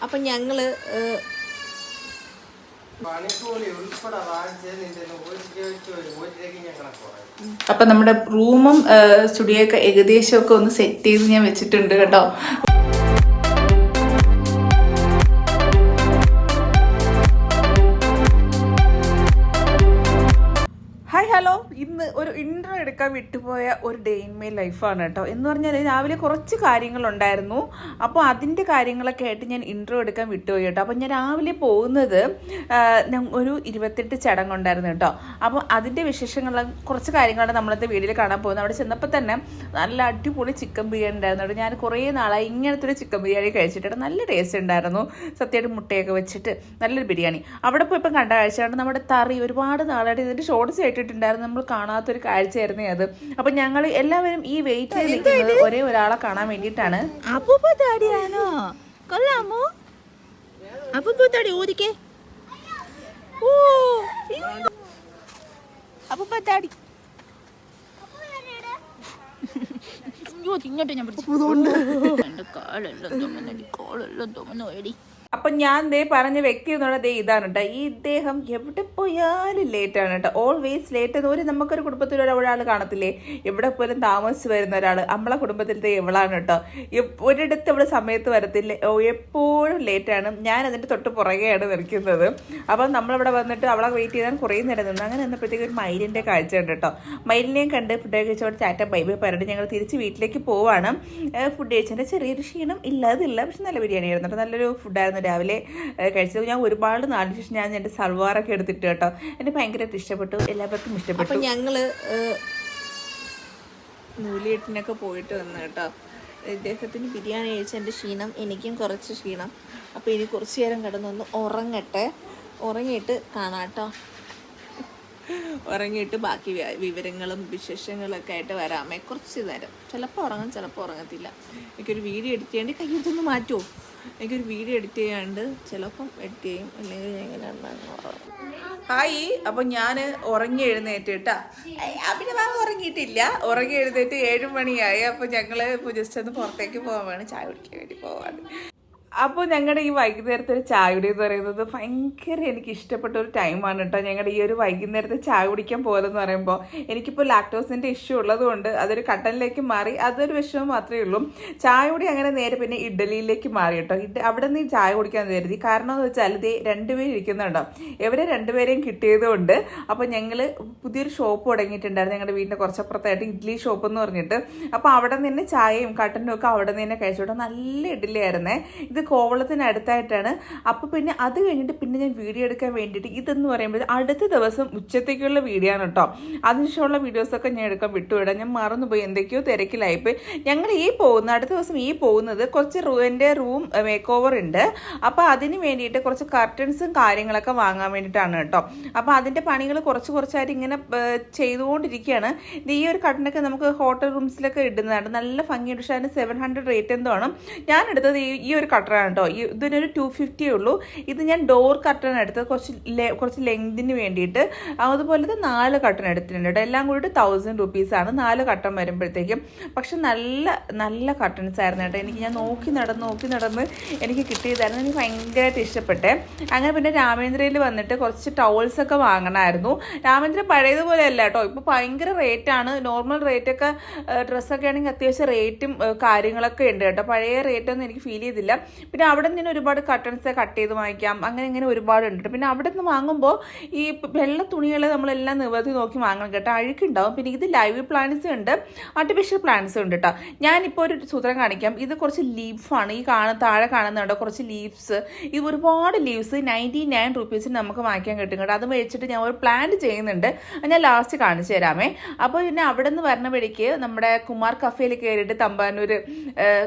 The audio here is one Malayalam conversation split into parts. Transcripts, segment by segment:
അപ്പം ഞങ്ങൾ അപ്പം നമ്മുടെ റൂമും സ്റ്റുഡിയോ ഒക്കെ ഏകദേശം ഒക്കെ ഒന്ന് സെറ്റ് ചെയ്ത് ഞാൻ വെച്ചിട്ടുണ്ട് കേട്ടോ. ഹലോ, ഇന്ന് ഒരു ഇൻട്രോ എടുക്കാൻ വിട്ടുപോയ ഒരു ഡേ ഇൻ മൈ ലൈഫാണ് കേട്ടോ. എന്ന് പറഞ്ഞാൽ രാവിലെ കുറച്ച് കാര്യങ്ങളുണ്ടായിരുന്നു. അപ്പോൾ അതിൻ്റെ കാര്യങ്ങളൊക്കെ ആയിട്ട് ഞാൻ ഇൻട്രോ എടുക്കാൻ വിട്ടുപോയി കേട്ടോ. അപ്പോൾ ഞാൻ രാവിലെ പോകുന്നത് ഒരു 28 ചടങ്ങുണ്ടായിരുന്നു കേട്ടോ. അപ്പോൾ അതിൻ്റെ വിശേഷങ്ങളും കുറച്ച് കാര്യങ്ങളാണ് നമ്മളത്തെ വീഡിയോയിൽ കാണാൻ പോകുന്നത്. അവിടെ ചെന്നപ്പോൾ തന്നെ നല്ല അടിപൊളി ചിക്കൻ ബിരിയാണി ഉണ്ടായിരുന്നു കേട്ടോ. ഞാൻ കുറേ നാളായി ഇങ്ങനത്തെ ഒരു ചിക്കൻ ബിരിയാണി കഴിച്ചിട്ട് നല്ല ടേസ്റ്റ് ഉണ്ടായിരുന്നു. സത്യമായിട്ട് മുട്ടയൊക്കെ വെച്ചിട്ട് നല്ലൊരു ബിരിയാണി. അവിടെ പോയപ്പോൾ കണ്ട കാഴ്ചയാണ് നമ്മുടെ തറി. ഒരുപാട് നാളായിട്ട് ഇതിൻ്റെ ഷോർട്ട്സ് ആയിട്ടിട്ടുണ്ടായിരുന്നു. നമ്മൾ കാണാത്തൊരു കാഴ്ചയായിരുന്നു അത്. അപ്പൊ ഞങ്ങൾ എല്ലാവരും ഈ വെയിറ്റ് ചെയ്ത് നിൽക്കുന്നത് ഒരേ ഒരാളെ കാണാൻ വേണ്ടിയിട്ടാണ്. അപ്പൂപ്പത്താടിയാണോ? കൊള്ളാമോ? അപ്പൂപ്പത്താടി ഊതിക്കേ. ഓ അപ്പൂപ്പത്താടി ഇങ്ങോട്ട് ഞാൻ പിടിച്ചു. എന്റെ കാലെല്ലാം തോന്നുന്നു എടി. അപ്പം ഞാൻ പറഞ്ഞ വ്യക്തി എന്നുള്ളത് ഇതാണ് കേട്ടോ. ഈ ഇദ്ദേഹം എവിടെ പോയാലും ലേറ്റാണ് കേട്ടോ. Always late. നമുക്കൊരു കുടുംബത്തിൽ ഒരാൾ കാണത്തില്ലേ, എവിടെ പോലും താമസിച്ച് വരുന്ന ഒരാൾ. നമ്മളെ കുടുംബത്തിലത്തെ എവളാണ് കേട്ടോ. ഒരിടത്ത് ഇവിടെ സമയത്ത് വരത്തില്ല, എപ്പോഴും ലേറ്റാണ്. ഞാൻ അതിൻ്റെ തൊട്ട് പുറകെയാണ് നിൽക്കുന്നത്. അപ്പം നമ്മളിവിടെ വന്നിട്ട് അവളെ വെയിറ്റ് ചെയ്താൽ കുറേ നേരം നിന്ന്. അങ്ങനെ നിന്നപ്പോഴത്തേക്ക് ഒരു മയിലിൻ്റെ കാഴ്ച ഉണ്ട് കേട്ടോ. മയിലിനെയും കണ്ട് ഫുഡ് കഴിച്ചോടെ ടാറ്റ ബൈ ബൈ പറഞ്ഞിട്ട് ഞങ്ങൾ തിരിച്ച് വീട്ടിലേക്ക് പോവാണ്. ഫുഡ് കഴിച്ചതിൻ്റെ ചെറിയൊരു ക്ഷീണം ഇല്ലാതില്ല, പക്ഷെ നല്ല ബിരിയാണി ആയിരുന്നു കേട്ടോ. നല്ലൊരു ഫുഡായിരുന്നു രാവിലെ കഴിച്ചത്. ഞാൻ ഒരുപാട് നാളിന് ശേഷം ഞാൻ എൻ്റെ സൽവാറൊക്കെ എടുത്തിട്ട് കേട്ടോ. എനിക്ക് ഭയങ്കരമായിട്ട് ഇഷ്ടപ്പെട്ടു, എല്ലാവർക്കും ഇഷ്ടപ്പെട്ടു. അപ്പം ഞങ്ങൾ നൂലിയെട്ടിനൊക്കെ പോയിട്ട് വന്നു കേട്ടോ. ഇദ്ദേഹത്തിന് ബിരിയാണി കഴിച്ച എൻ്റെ ക്ഷീണം, എനിക്കും കുറച്ച് ക്ഷീണം. അപ്പോൾ ഇനി കുറച്ച് നേരം കിടന്നൊന്ന് ഉറങ്ങട്ടെ. ഉറങ്ങിയിട്ട് കാണാം കേട്ടോ. ഉറങ്ങിയിട്ട് ബാക്കി വിവരങ്ങളും വിശേഷങ്ങളൊക്കെ ആയിട്ട് വരാമേ. കുറച്ച് നേരം ചിലപ്പോൾ ഉറങ്ങും, ചിലപ്പോൾ ഉറങ്ങത്തില്ല. എനിക്കൊരു വീഡിയോ എഡിറ്റ് ചെയ്യേണ്ടി കയ്യൊന്ന് മാറ്റുമോ? എനിക്കൊരു വീഡിയോ എഡിറ്റ് ചെയ്യാണ്ട് ചിലപ്പം എഡിറ്റ് ചെയ്യും, അല്ലെങ്കിൽ ഞാൻ ഇങ്ങനെ ഹായ്. അപ്പം ഞാൻ ഉറങ്ങി എഴുന്നേറ്റ് കേട്ടാ. അവിടെ ഉറങ്ങിയിട്ടില്ല. ഉറങ്ങി എഴുന്നേറ്റ് 7 മണിയായി. അപ്പോൾ ഞങ്ങൾ ജസ്റ്റ് ഒന്ന് പുറത്തേക്ക് പോകാൻ ചായ കുടിക്കാൻ വേണ്ടി പോവാണ്. അപ്പോൾ ഞങ്ങളുടെ ഈ വൈകുന്നേരത്തെ ഒരു ചായയുടെ എന്ന് പറയുന്നത് ഭയങ്കര എനിക്ക് ഇഷ്ടപ്പെട്ട ഒരു ടൈമാണ് കേട്ടോ. ഞങ്ങളുടെ ഈ ഒരു വൈകുന്നേരത്തെ ചായ കുടിക്കാൻ പോകുന്നതെന്ന് പറയുമ്പോൾ എനിക്കിപ്പോൾ ലാക്ടോസിൻ്റെ ഇഷ്യൂ ഉള്ളതുകൊണ്ട് അതൊരു കട്ടനിലേക്ക് മാറി. അതൊരു വിഷമം മാത്രമേ ഉള്ളൂ. ചായ കൂടി അങ്ങനെ നേരെ പിന്നെ ഇഡ്ഡലിയിലേക്ക് മാറി കേട്ടോ. അവിടെ നിന്ന് ചായ കുടിക്കാൻ കരുതി. കാരണം എന്ന് വെച്ചാൽ ഇതേ 2 പേര് ഇരിക്കുന്നുണ്ടോ, ഇവരെ 2 പേരെയും കിട്ടിയതുകൊണ്ട്. അപ്പോൾ ഞങ്ങൾ പുതിയൊരു ഷോപ്പ് തുടങ്ങിയിട്ടുണ്ടായിരുന്നു ഞങ്ങളുടെ വീടിൻ്റെ കുറച്ചപ്പുറത്തായിട്ട്, ഇഡ്ഡലി ഷോപ്പ് എന്ന് പറഞ്ഞിട്ട്. അപ്പോൾ അവിടെ നിന്ന് ചായയും കട്ടനും ഒക്കെ അവിടെ നിന്ന് തന്നെ കഴിച്ചോട്ടെ. നല്ല ഇഡ്ഡലി ആയിരുന്നേ. ഇത് കോവളത്തിനടുത്തായിട്ടാണ്. അപ്പോൾ പിന്നെ അത് കഴിഞ്ഞിട്ട് പിന്നെ ഞാൻ വീഡിയോ എടുക്കാൻ വേണ്ടിയിട്ട് ഇതെന്ന് പറയുമ്പോൾ അടുത്ത ദിവസം ഉച്ചത്തേക്കുള്ള വീഡിയോ ആണ് കേട്ടോ. അതിനുശേഷമുള്ള വീഡിയോസൊക്കെ ഞാൻ എടുക്കാൻ വിട്ടുവിടാം. ഞാൻ മറന്നുപോയി, എന്തൊക്കെയോ തിരക്കിലായിപ്പോയി. ഞങ്ങൾ അടുത്ത ദിവസം പോകുന്നത് കുറച്ച് എൻ്റെ റൂം മേക്ക് ഓവർ ഉണ്ട്. അപ്പോൾ അതിന് വേണ്ടിയിട്ട് കുറച്ച് കർട്ടൻസും കാര്യങ്ങളൊക്കെ വാങ്ങാൻ വേണ്ടിയിട്ടാണ് കേട്ടോ. അപ്പോൾ അതിൻ്റെ പണികൾ കുറച്ചായിട്ട് ഇങ്ങനെ ചെയ്തുകൊണ്ടിരിക്കുകയാണ്. ഈ ഒരു കർട്ടനൊക്കെ നമുക്ക് ഹോട്ടൽ റൂംസിലൊക്കെ ഇടുന്നതാണ്. നല്ല ഭംഗിയുണ്ട്. പക്ഷേ അതിന് 700 റേറ്റ് എന്തോ ആണ്. ഞാൻ എടുത്തത് ഈ ഒരു കർട്ടനാണ് കേട്ടോ. ഇതിനൊരു 250 ഉള്ളൂ. ഇത് ഞാൻ ഡോർ കർട്ടൻ എടുത്തത് കുറച്ച് ലെങ്തിന് വേണ്ടിയിട്ട്. അതുപോലെ 4 കർട്ടൻ എടുത്തിട്ടുണ്ട് കേട്ടോ. എല്ലാം കൂടിയിട്ട് 1000 രൂപീസാണ് 4 കർട്ടൻ വരുമ്പോഴത്തേക്കും. പക്ഷെ നല്ല കർട്ടൻസ് ആയിരുന്നു കേട്ടോ. ഞാൻ നോക്കി നടന്ന് എനിക്ക് കിട്ടിയതായിരുന്നു. എനിക്ക് ഭയങ്കരമായിട്ട് ഇഷ്ടപ്പെട്ടെ. അങ്ങനെ പിന്നെ രാമേന്ദ്രയിൽ വന്നിട്ട് കുറച്ച് ടവൽസൊക്കെ വാങ്ങണമായിരുന്നു. രാമേന്ദ്ര പഴയതുപോലെ അല്ല കേട്ടോ. ഇപ്പോൾ ഭയങ്കര റേറ്റാണ്. നോർമൽ റേറ്റൊക്കെ ഡ്രസ്സൊക്കെ ആണെങ്കിൽ അത്യാവശ്യം റേറ്റും കാര്യങ്ങളൊക്കെ ഉണ്ട് കേട്ടോ. പഴയ റേറ്റൊന്നും എനിക്ക് ഫീൽ ചെയ്തില്ല. പിന്നെ അവിടെ നിന്ന് ഒരുപാട് കട്ടൻസ് കട്ട് ചെയ്ത് വാങ്ങിക്കാം. അങ്ങനെ ഒരുപാടുണ്ട്. പിന്നെ അവിടെ നിന്ന് വാങ്ങുമ്പോൾ ഈ വെള്ള തുണികൾ നമ്മളെല്ലാം നിവർത്തി നോക്കി വാങ്ങണം കേട്ടോ. അഴുക്കുണ്ടാവും. പിന്നെ ഇത് ലൈവ് പ്ലാന്റ്സ് ഉണ്ട്, ആർട്ടിഫിഷ്യൽ പ്ലാന്റ്സ് ഉണ്ട് കേട്ടോ. ഞാനിപ്പോൾ ഒരു സൂത്രം കാണിക്കാം. ഇത് കുറച്ച് ലീഫാണ്. താഴെ കാണുന്നുണ്ടോ കുറച്ച് ലീവ്സ്. ഇത് ഒരുപാട് ലീവ്സ് 99 രൂപീസിന് നമുക്ക് വാങ്ങിക്കാൻ കിട്ടും കേട്ടോ. അത് മേടിച്ചിട്ട് ഞാൻ ഒരു പ്ലാന്റ് ചെയ്യുന്നുണ്ട്. ഞാൻ ലാസ്റ്റ് കാണിച്ചു തരാമേ. അപ്പോൾ പിന്നെ അവിടെ നിന്ന് വരണ വഴിക്ക് നമ്മുടെ കുമാർ കഫേയിൽ കയറിയിട്ട് തമ്പാനൂർ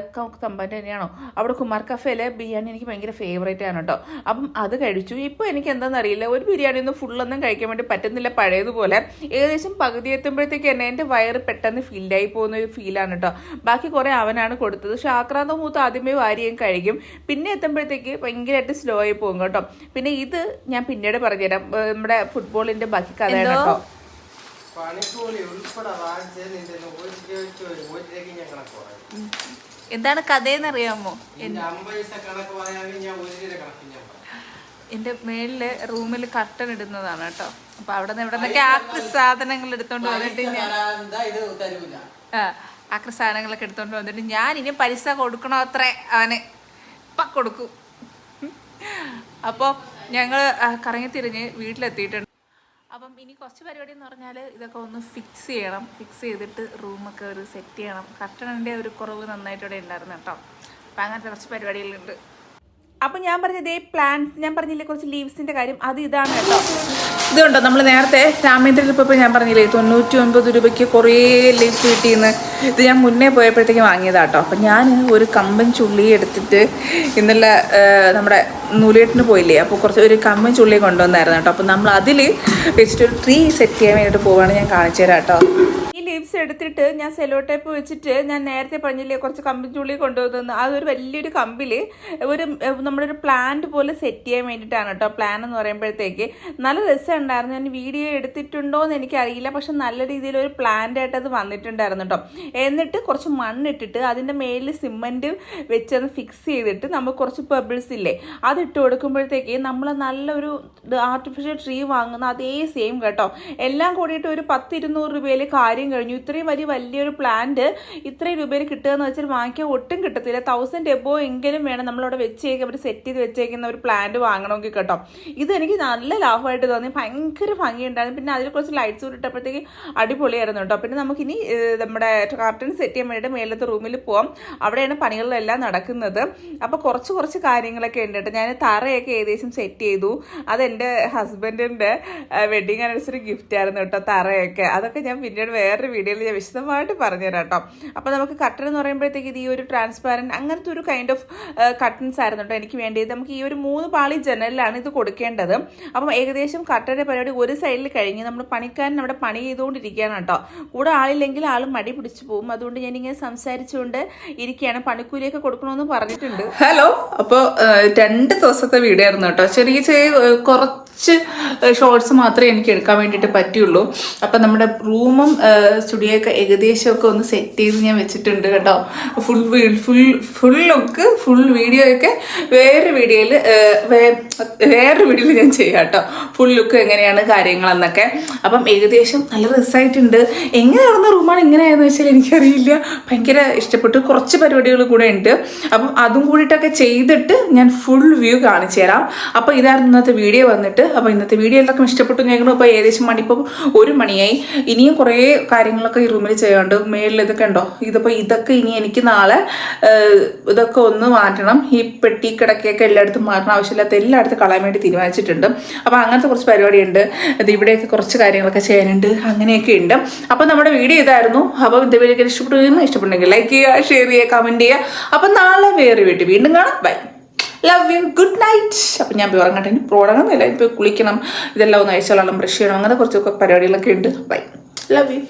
തന്നെയാണോ, അവിടെ കുമാർ കഫേയിലെ ബിരിയാണി എനിക്ക് ഭയങ്കര ഫേവറേറ്റ് ആണ് കേട്ടോ. അപ്പം അത് കഴിച്ചു. ഇപ്പോൾ എനിക്ക് എന്താണെന്നറിയില്ല, ഒരു ബിരിയാണി ഒന്നും ഫുള്ളൊന്നും കഴിക്കാൻ വേണ്ടി പറ്റുന്നില്ല പഴയതുപോലെ. ഏകദേശം പകുതി എത്തുമ്പോഴത്തേക്ക് തന്നെ എൻ്റെ വയറ് പെട്ടെന്ന് ഫില്ലായി പോകുന്ന ഒരു ഫീലാണ് കേട്ടോ. ബാക്കി കുറേ അവനാണ് കൊടുത്തത്. പക്ഷെ ആക്രാന്ത മൂത്ത് ആദ്യമേ വാരിയും കഴിക്കും. പിന്നെ എത്തുമ്പോഴത്തേക്ക് ഭയങ്കരമായിട്ട് സ്ലോ ആയി പോകും കേട്ടോ. പിന്നെ ഇത് ഞാൻ പിന്നീട് പറഞ്ഞുതരാം. നമ്മുടെ ഫുട്ബോളിൻ്റെ ബാക്കി കഥയാണ് കേട്ടോ. എന്താണ് കഥയെന്ന് അറിയാമോ? എൻ്റെ മേളില് റൂമിൽ കർട്ടൻ ഇടുന്നതാണ് കേട്ടോ. അപ്പൊ അവിടെ നിന്ന് എവിടെ നിന്നൊക്കെ ആക്രി സാധനങ്ങൾ എടുത്തോണ്ട് വന്നിട്ട് ആക്രി സാധനങ്ങളൊക്കെ എടുത്തോണ്ട് വന്നിട്ട് ഞാൻ ഇനി പൈസ കൊടുക്കണോ അത്രേ അവന് ഇപ്പം കൊടുക്കും. അപ്പോൾ ഞങ്ങൾ കറങ്ങി തിരിഞ്ഞ് വീട്ടിലെത്തിയിട്ടുണ്ട്. അപ്പം ഇനി കുറച്ച് പരിപാടി എന്ന് പറഞ്ഞാൽ ഇതൊക്കെ ഒന്ന് ഫിക്സ് ചെയ്യണം. ഫിക്സ് ചെയ്തിട്ട് റൂമൊക്കെ ഒരു സെറ്റ് ചെയ്യണം. കർട്ടണിൻ്റെ ഒരു കുറവ് നന്നായിട്ട് ഇവിടെ ഉണ്ടായിരുന്നു കേട്ടോ. അപ്പം അങ്ങനത്തെ കുറച്ച് പരിപാടികളുണ്ട്. അപ്പം ഞാൻ പറഞ്ഞത് പ്ലാന്റ്സ്, ഞാൻ പറഞ്ഞില്ലേ കുറച്ച് ലീവ്സിൻ്റെ കാര്യം, അത് ഇതാണ് കേട്ടോ. ഇതുണ്ടോ, നമ്മൾ നേരത്തെ രാമേന്ദ്രയിൽ ഇപ്പോൾ ഞാൻ പറഞ്ഞില്ലേ 99 രൂപയ്ക്ക് കുറേ ലീവ്സ് കിട്ടിയെന്ന്. ഇത് ഞാൻ മുന്നേ പോയപ്പോഴത്തേക്ക് വാങ്ങിയതാണ് കേട്ടോ. അപ്പം ഞാൻ ഒരു കമ്പൻ ചുള്ളി എടുത്തിട്ട് ഇന്നലെ നമ്മുടെ നൂലേട്ടിന് പോയില്ലേ, അപ്പോൾ കുറച്ച് ഒരു കമ്പൻ ചുള്ളി കൊണ്ടുവന്നായിരുന്നു കേട്ടോ. അപ്പം നമ്മൾ അതിൽ വെച്ചിട്ടൊരു ട്രീ സെറ്റ് ചെയ്യാൻ വേണ്ടിയിട്ട് പോവുകയാണ്. ഞാൻ കാണിച്ചു തരാം കേട്ടോ. ഈ ലീവ്സ് എടുത്തിട്ട് ഞാൻ സെലോ ടേപ്പ് വെച്ചിട്ട് ഞാൻ നേരത്തെ പറഞ്ഞില്ലേ കുറച്ച് കമ്പൻ ചുള്ളി കൊണ്ടുവന്നു. അതൊരു വലിയൊരു കമ്പിൽ ഒരു നമ്മളൊരു പ്ലാന്റ് പോലെ സെറ്റ് ചെയ്യാൻ വേണ്ടിയിട്ടാണ് കേട്ടോ. പ്ലാൻ എന്ന് പറയുമ്പോഴത്തേക്ക് നല്ല രസമുണ്ടായിരുന്നു. ഞാൻ വീഡിയോ എടുത്തിട്ടുണ്ടോ എന്ന് എനിക്കറിയില്ല, പക്ഷെ നല്ല രീതിയിൽ ഒരു പ്ലാന്റ് ആയിട്ട് അത് വന്നിട്ടുണ്ടായിരുന്നു കേട്ടോ. എന്നിട്ട് കുറച്ച് മണ്ണിട്ടിട്ട് അതിൻ്റെ മേലിൽ സിമൻറ്റ് വെച്ചത് ഫിക്സ് ചെയ്തിട്ട് നമുക്ക് കുറച്ച് പെബിൾസ് ഇല്ലേ അതിട്ട് കൊടുക്കുമ്പോഴത്തേക്ക് നമ്മൾ നല്ലൊരു ആർട്ടിഫിഷ്യൽ ട്രീ വാങ്ങുന്ന അതേ സെയിം കേട്ടോ. എല്ലാം കൂടിയിട്ട് ഒരു 10-200 രൂപയിൽ കാര്യം കഴിഞ്ഞു. ഇത്രയും വലിയൊരു പ്ലാന്റ് ഇത്രയും രൂപയിൽ കിട്ടുക എന്ന് വെച്ചാൽ വാങ്ങിക്കാൻ ഒട്ടും കിട്ടത്തില്ല. 1000 എബോ എങ്കിലും വേണം നമ്മളവിടെ വെച്ചേക്കും, അവർ സെറ്റ് ചെയ്ത് വെച്ചേക്കുന്ന ഒരു പ്ലാന്റ് വാങ്ങണമെങ്കിൽ കേട്ടോ. ഇത് എനിക്ക് നല്ല ലാഭമായിട്ട് തോന്നി, ഭയങ്കര ഭംഗിയുണ്ടായിരുന്നു. പിന്നെ അതിൽ കുറച്ച് ലൈറ്റ്സ് കൂടി ഇട്ടപ്പോഴത്തേക്ക് അടിപൊളിയായിരുന്നു കേട്ടോ. പിന്നെ നമുക്കിനി നമ്മുടെ കാർട്ടൺ സെറ്റ് ചെയ്യാൻ വേണ്ടിയിട്ട് മേലത്തെ റൂമിൽ പോകാം. അവിടെയാണ് പണികളിലെല്ലാം നടക്കുന്നത്. അപ്പോൾ കുറച്ച് കാര്യങ്ങളൊക്കെ ഉണ്ട് കേട്ടോ. ഞാൻ തറയൊക്കെ ഏകദേശം സെറ്റ് ചെയ്തു. അതെൻ്റെ ഹസ്ബൻഡിൻ്റെ വെഡിങ് ആനിവേഴ്സറി ഗിഫ്റ്റ് ആയിരുന്നു കേട്ടോ തറയൊക്കെ. അതൊക്കെ ഞാൻ പിന്നീട് വേറൊരു വീഡിയോയിൽ ഞാൻ വിശദമായിട്ട് പറഞ്ഞുതരാം കേട്ടോ. അപ്പോൾ നമുക്ക് കട്ടൺ എന്ന് പറയുമ്പോഴത്തേക്ക് ഇത് ഈ ഒരു ട്രാൻസ്പാരൻറ്റ് അങ്ങനത്തെ ഒരു കൈൻഡ് ഓഫ് കട്ടൺസ് ആയിരുന്നു കേട്ടോ എനിക്ക് വേണ്ടിയത്. നമുക്ക് ഈ ഒരു 3 പാളി ജനലിലാണ് ഇത് കൊടുക്കേണ്ടത്. അപ്പം ഏകദേശം കട്ടൻ്റെ പരിപാടി ഒരു സൈഡിൽ കഴിഞ്ഞ് നമ്മൾ പണിക്കാരൻ അവിടെ പണി ചെയ്തുകൊണ്ടിരിക്കുകയാണ് കേട്ടോ. കൂടെ ആളില്ലെങ്കിൽ ആൾ മടി പിടിച്ചു പോകും. അതുകൊണ്ട് ഞാനിങ്ങനെ സംസാരിച്ചുകൊണ്ട് ഇരിക്കുകയാണ്. പണിക്കൂലിയൊക്കെ കൊടുക്കണമെന്ന് പറഞ്ഞിട്ടുണ്ട്. ഹലോ, അപ്പോൾ 2 ദിവസത്തെ വീഡിയോ ആയിരുന്നു കേട്ടോ. ചെറിയ കുറച്ച് ഷോർട്സ് മാത്രമേ എനിക്ക് എടുക്കാൻ വേണ്ടിയിട്ട് പറ്റുള്ളൂ. അപ്പം നമ്മുടെ റൂമും സ്റ്റുഡിയോയൊക്കെ ഏകദേശമൊക്കെ ഒന്ന് സെറ്റ് ചെയ്ത് ഞാൻ വെച്ചിട്ടുണ്ട് കേട്ടോ. ഫുൾ ലുക്ക് ഫുൾ വീഡിയോ ഒക്കെ വേറൊരു വീഡിയോയിൽ ഞാൻ ചെയ്യാം കേട്ടോ. ഫുൾ ലുക്ക് എങ്ങനെയാണ് കാര്യങ്ങളെന്നൊക്കെ. അപ്പം ഏകദേശം നല്ല രസമായിട്ടുണ്ട്. എങ്ങനെ നടന്ന റൂമാണ് ഇങ്ങനെയാണെന്ന് വെച്ചാൽ എനിക്കറിയില്ല. ഭയങ്കര ഇഷ്ടപ്പെട്ടു. കുറച്ച് പരിപാടികൾ കൂടെ ഉണ്ട്. അപ്പം അതും കൂടിയിട്ടൊക്കെ ചെയ്തിട്ട് ഞാൻ ഫുൾ വ്യൂ കാണിച്ചു തരാം. അപ്പോൾ ഇതായിരുന്നു ഇന്നത്തെ വീഡിയോ വന്നിട്ട്. അപ്പോൾ ഇന്നത്തെ വീഡിയോ എല്ലാവർക്കും ഇഷ്ടപ്പെട്ടു ഞങ്ങൾ. ഇപ്പോൾ ഏകദേശം മണിപ്പോൾ 1 മണിയായി. ഇനിയും കുറേ കാര്യങ്ങളൊക്കെ ഈ റൂമിൽ ചെയ്യാണ്ട്. മേളിൽ ഇതൊക്കെ ഉണ്ടോ, ഇതൊക്കെ ഇനി എനിക്ക് നാളെ ഇതൊക്കെ ഒന്ന് മാറ്റണം. ഈ പെട്ടി കിടക്കയൊക്കെ എല്ലായിടത്തും മാറ്റണം. ആവശ്യമില്ലാത്ത എല്ലായിടത്തും കളയാൻ വേണ്ടി തീരുമാനിച്ചിട്ടുണ്ട്. അപ്പോൾ അങ്ങനത്തെ കുറച്ച് പരിപാടിയുണ്ട്. ഇത് ഇവിടെയൊക്കെ കുറച്ച് കാര്യങ്ങളൊക്കെ ചെയ്യാനുണ്ട്. അങ്ങനെയൊക്കെ ഉണ്ട്. അപ്പോൾ നമ്മുടെ വീഡിയോ ഇതായിരുന്നു. അപ്പോൾ இந்த വീഡിയോ ഇഷ്ടപ്പെട്ടെങ്കിൽ ലൈക്ക് ചെയ്യുക, ഷെയർ ചെയ്യുക, കമൻറ്റ് ചെയ്യുക. അപ്പം നാളെ വേറെ വീട്ടിൽ വീണ്ടും കാണാം. Bye, love you, good night. അപ്പം ഞാൻ പോയി ഉറങ്ങട്ടെ. ഇപ്പോൾ ഉറങ്ങുന്നില്ല, ഇപ്പോൾ കുളിക്കണം, ഇതെല്ലാം ഒന്ന് അഴിച്ചോളണം, ബ്രഷ് ചെയ്യണം, അങ്ങനെ കുറച്ചൊക്കെ പരിപാടികളൊക്കെ ഉണ്ട്. Bye, love U.